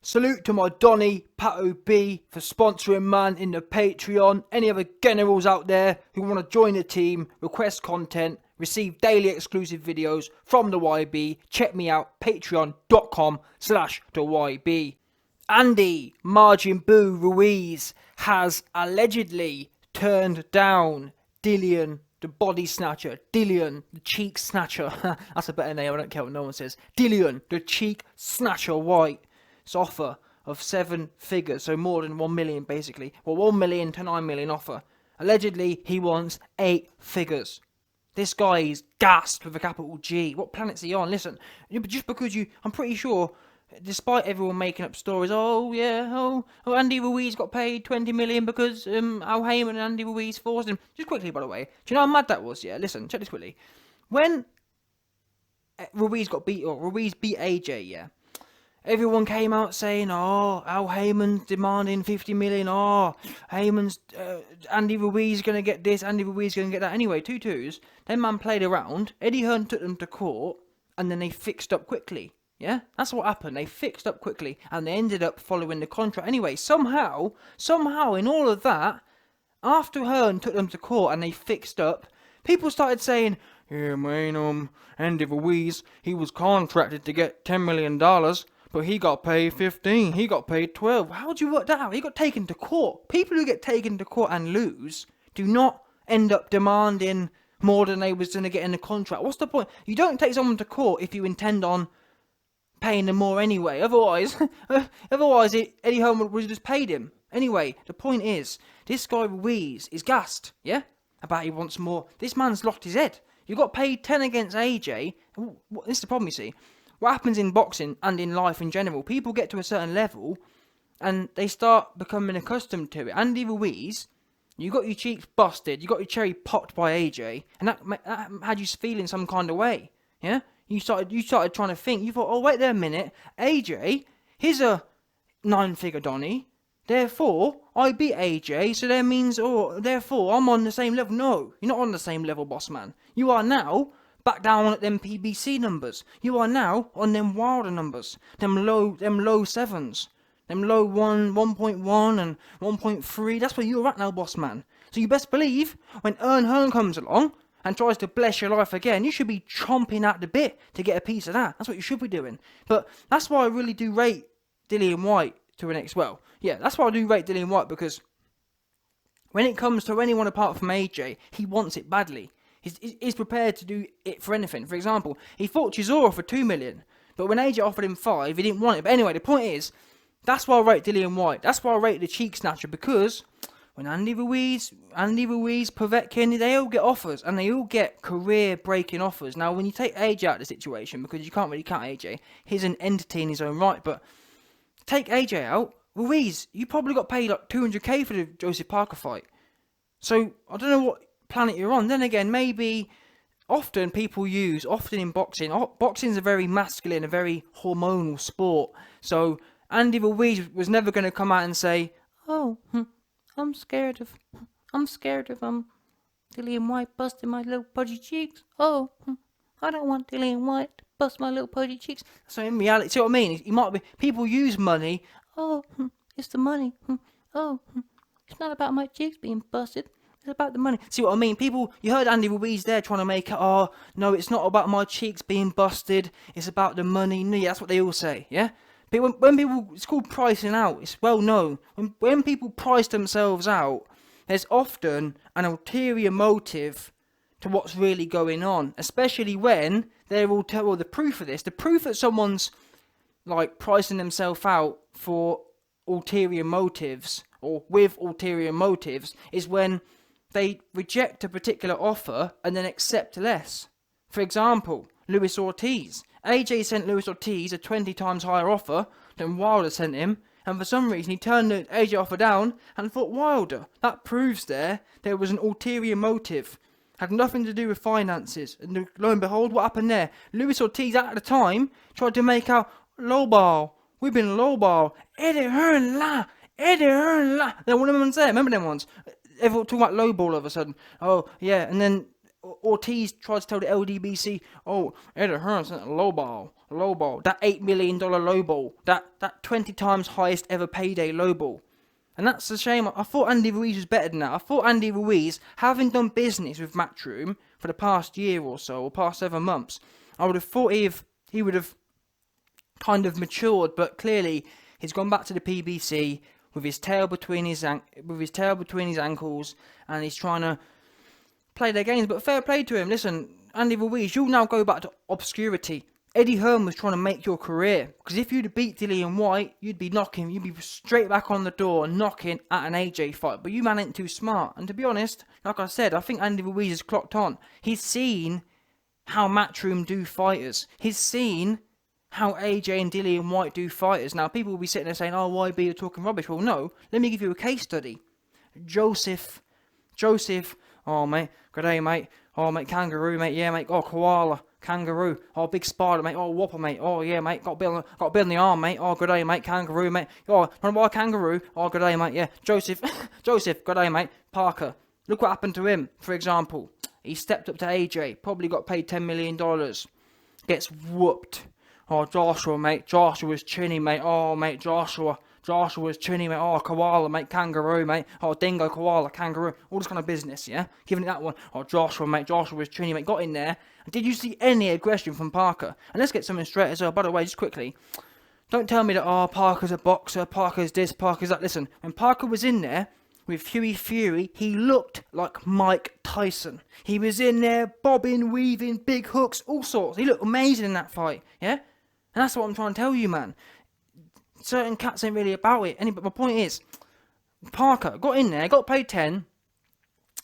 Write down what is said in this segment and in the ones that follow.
Salute to my Donny, Pato B for sponsoring man in the Patreon. Any other generals out there who want to join the team, request content, receive daily exclusive videos from the YB, check me out, patreon.com/theyb. Andy Margin Boo Ruiz has allegedly turned down Dillian the body snatcher, Dillian the cheek snatcher. That's a better name, I don't care what no one says. Dillian the cheek snatcher Whyte. Offer of 7 figures, so more than 1 million basically. Well, 1 million to 9 million offer. Allegedly, he wants 8 figures. This guy is gassed with a capital G. What planet's he on? Listen, just because I'm pretty sure, despite everyone making up stories, Andy Ruiz got paid 20 million because Al Heyman and Andy Ruiz forced him. Just quickly, by the way, do you know how mad that was? Yeah, listen, check this quickly. When Ruiz beat AJ, yeah. Everyone came out saying, Al Heyman's demanding 50 million. Heyman's, Andy Ruiz going to get this, Andy Ruiz going to get that. Anyway, 2-2s. Then man played around. Eddie Hearn took them to court, and then they fixed up quickly. Yeah? That's what happened. They fixed up quickly, and they ended up following the contract. Anyway, somehow, in all of that, after Hearn took them to court and they fixed up, people started saying, yeah, man, Andy Ruiz, he was contracted to get $10 million. But he got paid 15. He got paid 12. How do you work that out? He got taken to court. People who get taken to court and lose do not end up demanding more than they was going to get in the contract. What's the point? You don't take someone to court if you intend on paying them more anyway. Otherwise, Eddie Hearn would have just paid him. Anyway, the point is, this guy Ruiz is gassed, yeah? About he wants more. This man's lost his head. You got paid 10 against AJ. This is the problem, you see. What happens in boxing and in life in general, people get to a certain level and they start becoming accustomed to it. Andy Ruiz, you got your cheeks busted, you got your cherry popped by AJ, and that had you feeling some kind of way. Yeah? You started trying to think. You thought, oh, wait there a minute. AJ, he's a 9-figure Donny. Therefore, I beat AJ, so that means, therefore, I'm on the same level. No, you're not on the same level, boss man. You are now back down at them PBC numbers. You are now on them Wilder numbers. Them low 7s. Them low 1.1 and 1.3. That's where you're at now, boss man. So you best believe, when Hearn comes along and tries to bless your life again, you should be chomping at the bit to get a piece of that. That's what you should be doing. But that's why I really do rate Dillian Whyte to an well. Yeah, that's why I do rate Dillian Whyte, because when it comes to anyone apart from AJ, he wants it badly. He's prepared to do it for anything. For example, he fought Chisora for 2 million, but when AJ offered him 5, he didn't want it. But anyway, the point is, that's why I rate Dillian Whyte. That's why I rate the cheek snatcher, because when Andy Ruiz, Povetkin, they all get offers, and they all get career-breaking offers. Now, when you take AJ out of the situation, because you can't really count AJ, he's an entity in his own right, but take AJ out, Ruiz, you probably got paid like 200k for the Joseph Parker fight. So, I don't know what planet you're on. Then again, maybe often in boxing's a very masculine, a very hormonal sport. So Andy Ruiz was never going to come out and say, I'm scared of Dillian Whyte busting my little pudgy cheeks. I don't want Dillian Whyte to bust my little pudgy cheeks. So in reality, see what I mean? He might be, people use money. It's the money. It's not about my cheeks being busted. It's about the money. See what I mean? People, you heard Andy Ruiz there trying to make it, no, it's not about my cheeks being busted. It's about the money. No, yeah, that's what they all say, yeah? But when people, it's called pricing out. It's well known. When people price themselves out, there's often an ulterior motive to what's really going on. Especially when they're all the proof of this. The proof that someone's like pricing themselves out for ulterior motives or with ulterior motives is when they reject a particular offer and then accept less. For example, Luis Ortiz. AJ sent Luis Ortiz a 20 times higher offer than Wilder sent him, and for some reason he turned the AJ offer down and fought Wilder. That proves there was an ulterior motive. Had nothing to do with finances. And lo and behold, what happened there? Luis Ortiz at the time tried to make out lowball. We've been lowball. Eddie Hearn la. Then one of them ones there. Remember them ones? Everyone talking about lowball all of a sudden. Oh, yeah. And then Ortiz tried to tell the LDBC, oh, Eddie Hearn sent a low ball, that $8 million low ball, that 20 times highest ever payday low ball. And that's a shame. I thought Andy Ruiz was better than that. I thought Andy Ruiz, having done business with Matchroom for the past year or so, or past 7 months, I would have thought he would have kind of matured, but clearly he's gone back to the PBC with his tail between his ankles, and he's trying to play their games. But fair play to him. Listen, Andy Ruiz, you'll now go back to obscurity. Eddie Hearn was trying to make your career, because if you'd have beat Dillian Whyte, you'd be straight back on the door, knocking at an AJ fight. But you man ain't too smart. And to be honest, like I said, I think Andy Ruiz has clocked on. He's seen how Matchroom do fighters. He's seen how AJ and Dillian Whyte do fighters. Now, people will be sitting there saying, oh, YB, you're talking rubbish. Well, no. Let me give you a case study. Joseph. Oh, mate. Good day, mate. Oh, mate, kangaroo, mate. Yeah, mate. Oh, koala. Kangaroo. Oh, big spider, mate. Oh, whopper, mate. Oh, yeah, mate. Got a bit on the arm, mate. Oh, good day, mate. Kangaroo, mate. Oh, run by a kangaroo. Oh, good day, mate. Yeah. Joseph. Good day, mate. Parker. Look what happened to him, for example. He stepped up to AJ. Probably got paid $10 million. Gets whooped. Oh, Joshua, mate. Joshua's chinny, mate. Oh, mate, Joshua's chinny, mate. Oh, koala, mate. Kangaroo, mate. Oh, dingo, koala, kangaroo. All this kind of business, yeah? Giving it that one. Oh, Joshua, mate. Joshua's chinny, mate. Got in there. And did you see any aggression from Parker? And let's get something straight as well. By the way, just quickly. Don't tell me that, oh, Parker's a boxer. Parker's this, Parker's that. Listen, when Parker was in there with Huey Fury, he looked like Mike Tyson. He was in there bobbing, weaving, big hooks, all sorts. He looked amazing in that fight, yeah? And that's what I'm trying to tell you, man. Certain cats ain't really about it. But my point is, Parker got in there, got paid 10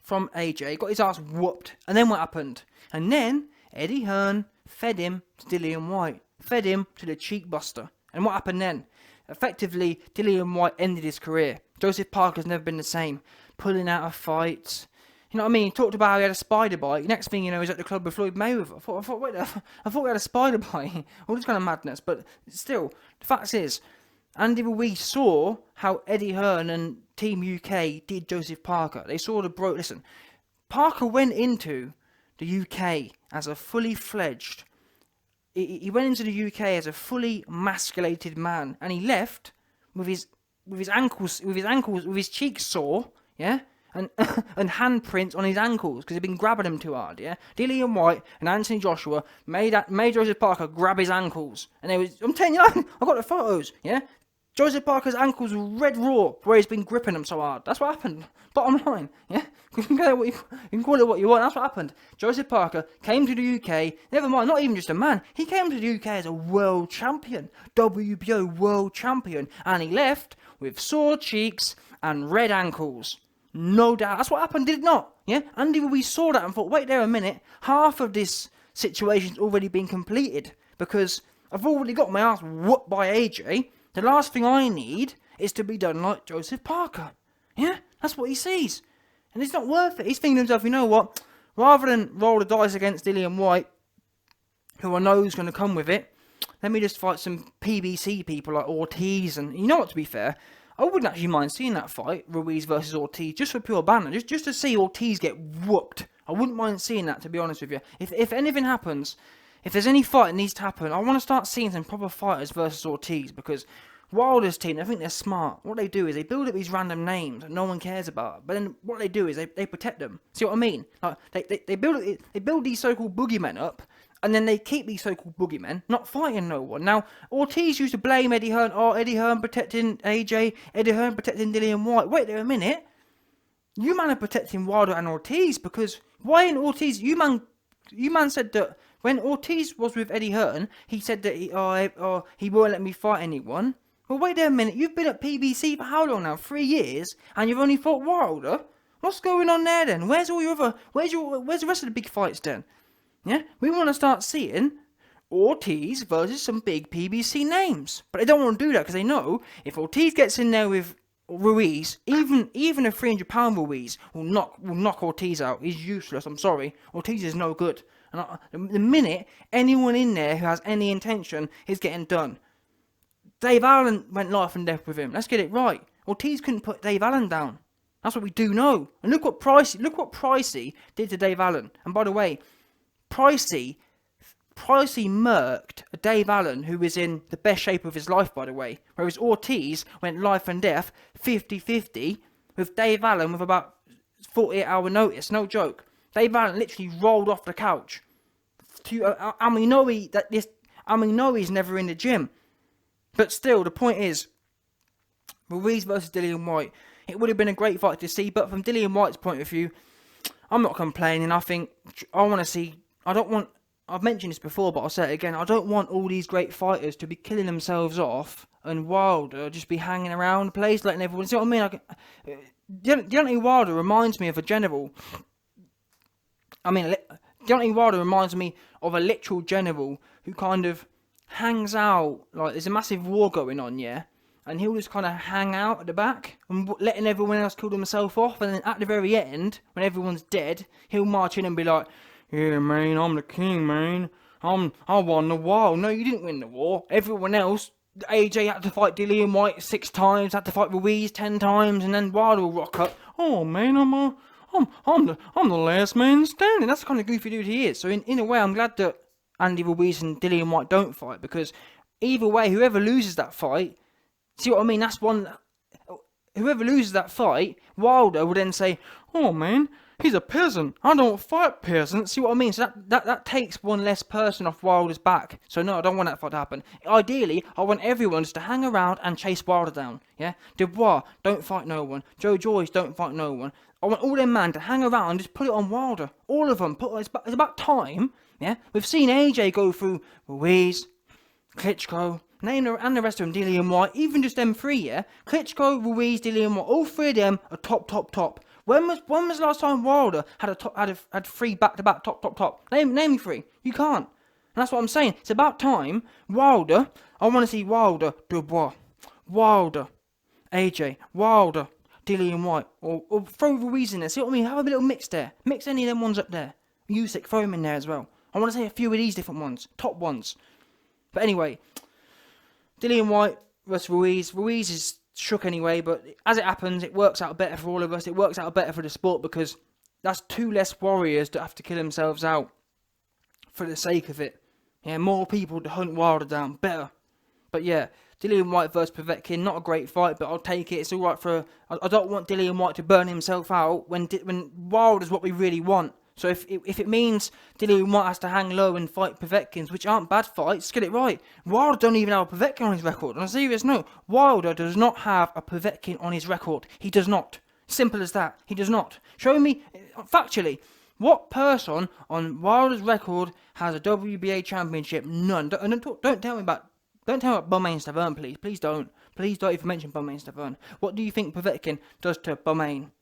from AJ, got his ass whooped. And then what happened? And then Eddie Hearn fed him to Dillian Whyte. Fed him to the cheek buster. And what happened then? Effectively, Dillian Whyte ended his career. Joseph Parker's never been the same. Pulling out of fights. You know what I mean? He talked about how he had a spider bite. Next thing you know, he's at the club with Floyd Mayweather. I thought we had a spider bite. All this kind of madness. But still, the fact is, Andy Ruiz saw how Eddie Hearn and Team UK did Joseph Parker. They saw the bro. Listen, Parker went into the UK as a fully fledged. He went into the UK as a fully emasculated man, and he left with his cheeks sore, yeah. And handprints on his ankles because he'd been grabbing them too hard, yeah? Dillian Whyte and Anthony Joshua made Joseph Parker grab his ankles. And I'm telling you, I got the photos, yeah? Joseph Parker's ankles were red raw where he's been gripping them so hard. That's what happened. Bottom line, yeah? You can call it what you want. That's what happened. Joseph Parker came to the UK, never mind, not even just a man. He came to the UK as a world champion, WBO world champion. And he left with sore cheeks and red ankles. No doubt. That's what happened, did it not? Yeah? Andy Ruiz saw that and thought, wait there a minute. Half of this situation's already been completed. Because I've already got my ass whooped by AJ. The last thing I need is to be done like Joseph Parker. Yeah? That's what he sees. And it's not worth it. He's thinking to himself, you know what? Rather than roll the dice against Dillian Whyte, who I know is going to come with it, let me just fight some PBC people like Ortiz. And you know what, to be fair, I wouldn't actually mind seeing that fight, Ruiz versus Ortiz, just for pure banter, just to see Ortiz get whooped. I wouldn't mind seeing that, to be honest with you. If anything happens, if there's any fight that needs to happen, I want to start seeing some proper fighters versus Ortiz, because Wilder's team, I think they're smart. What they do is they build up these random names that no one cares about, but then what they do is they protect them. See what I mean? Like they build these so-called boogeymen up, and then they keep these so-called boogeymen not fighting no one. Now, Ortiz used to blame Eddie Hearn. Oh, Eddie Hearn protecting AJ. Eddie Hearn protecting Dillian Whyte. Wait there a minute. You man are protecting Wilder and Ortiz, because why in Ortiz? You man said that when Ortiz was with Eddie Hearn, he said that he won't let me fight anyone. Well, wait there a minute. You've been at PBC for how long now? 3 years, and you've only fought Wilder. What's going on there then? Where's the rest of the big fights then? Yeah, we want to start seeing Ortiz versus some big PBC names. But they don't want to do that because they know if Ortiz gets in there with Ruiz, even a 300-pound Ruiz will knock Ortiz out. He's useless, I'm sorry. Ortiz is no good. And the minute anyone in there who has any intention is getting done. Dave Allen went life and death with him. Let's get it right. Ortiz couldn't put Dave Allen down. That's what we do know. And look what Pricey did to Dave Allen. And by the way, Pricey murked Dave Allen, who was in the best shape of his life, by the way. Whereas Ortiz went life and death, 50-50, with Dave Allen with about 48-hour notice. No joke. Dave Allen literally rolled off the couch. And we know he's never in the gym. But still, the point is, Ruiz versus Dillian Whyte. It would have been a great fight to see, but from Dillian Whyte's point of view, I'm not complaining. I think I've mentioned this before, but I'll say it again. I don't want all these great fighters to be killing themselves off and Wilder just be hanging around the place, letting everyone see what I mean. Deontay Wilder reminds me of a general. Deontay Wilder reminds me of a literal general who kind of hangs out, like there's a massive war going on, yeah? And he'll just kind of hang out at the back and letting everyone else kill themselves off. And then at the very end, when everyone's dead, he'll march in and be like, "Yeah, man, I'm the king, man. I won the war." No, you didn't win the war. Everyone else, AJ had to fight Dillian Whyte 6 times, had to fight Ruiz 10 times, and then Wilder will rock up. "Oh man, I'm the last man standing." That's the kind of goofy dude he is. So in a way, I'm glad that Andy Ruiz and Dillian Whyte don't fight, because either way, whoever loses that fight, see what I mean? That's one. Whoever loses that fight, Wilder will then say, "Oh man, he's a peasant. I don't fight peasants." See what I mean? So that takes one less person off Wilder's back. So no, I don't want that fight to happen. Ideally, I want everyone just to hang around and chase Wilder down. Yeah, Dubois, don't fight no one. Joe Joyce, don't fight no one. I want all them man to hang around and just put it on Wilder. All of them. It's about time. Yeah, we've seen AJ go through Ruiz, Klitschko, and the rest of them, Dillian Whyte, even just them 3, yeah? Klitschko, Ruiz, Dillian Whyte, all 3 of them are top. When was the last time Wilder had 3 back-to-back top? Name me 3. You can't. And that's what I'm saying. It's about time. Wilder, I want to see Wilder, Dubois, Wilder, AJ, Wilder, Dillian Whyte, or throw Ruiz in there. See what I mean? Have a little mix there. Mix any of them ones up there. Usyk, throw him in there as well. I want to see a few of these different ones, top ones. But anyway, Dillian Whyte versus Ruiz. Ruiz is shook anyway, but as it happens, it works out better for all of us. It works out better for the sport, because that's 2 less warriors that have to kill themselves out for the sake of it. Yeah, more people to hunt Wilder down. Better. But yeah, Dillian Whyte versus Povetkin, not a great fight, but I'll take it. It's alright for... I don't want Dillian Whyte to burn himself out when Wilder's what we really want. So if it means Dillian Whyte has to hang low and fight Povetkins, which aren't bad fights, get it right. Wilder don't even have a Povetkin on his record. On a serious note, Wilder does not have a Povetkin on his record. He does not. Simple as that. He does not. Show me, factually, what person on Wilder's record has a WBA championship? None. Don't tell me about Beaumain Stavern, please. Please don't. Please don't even mention Beaumain Stavern. What do you think Povetkin does to Beaumain?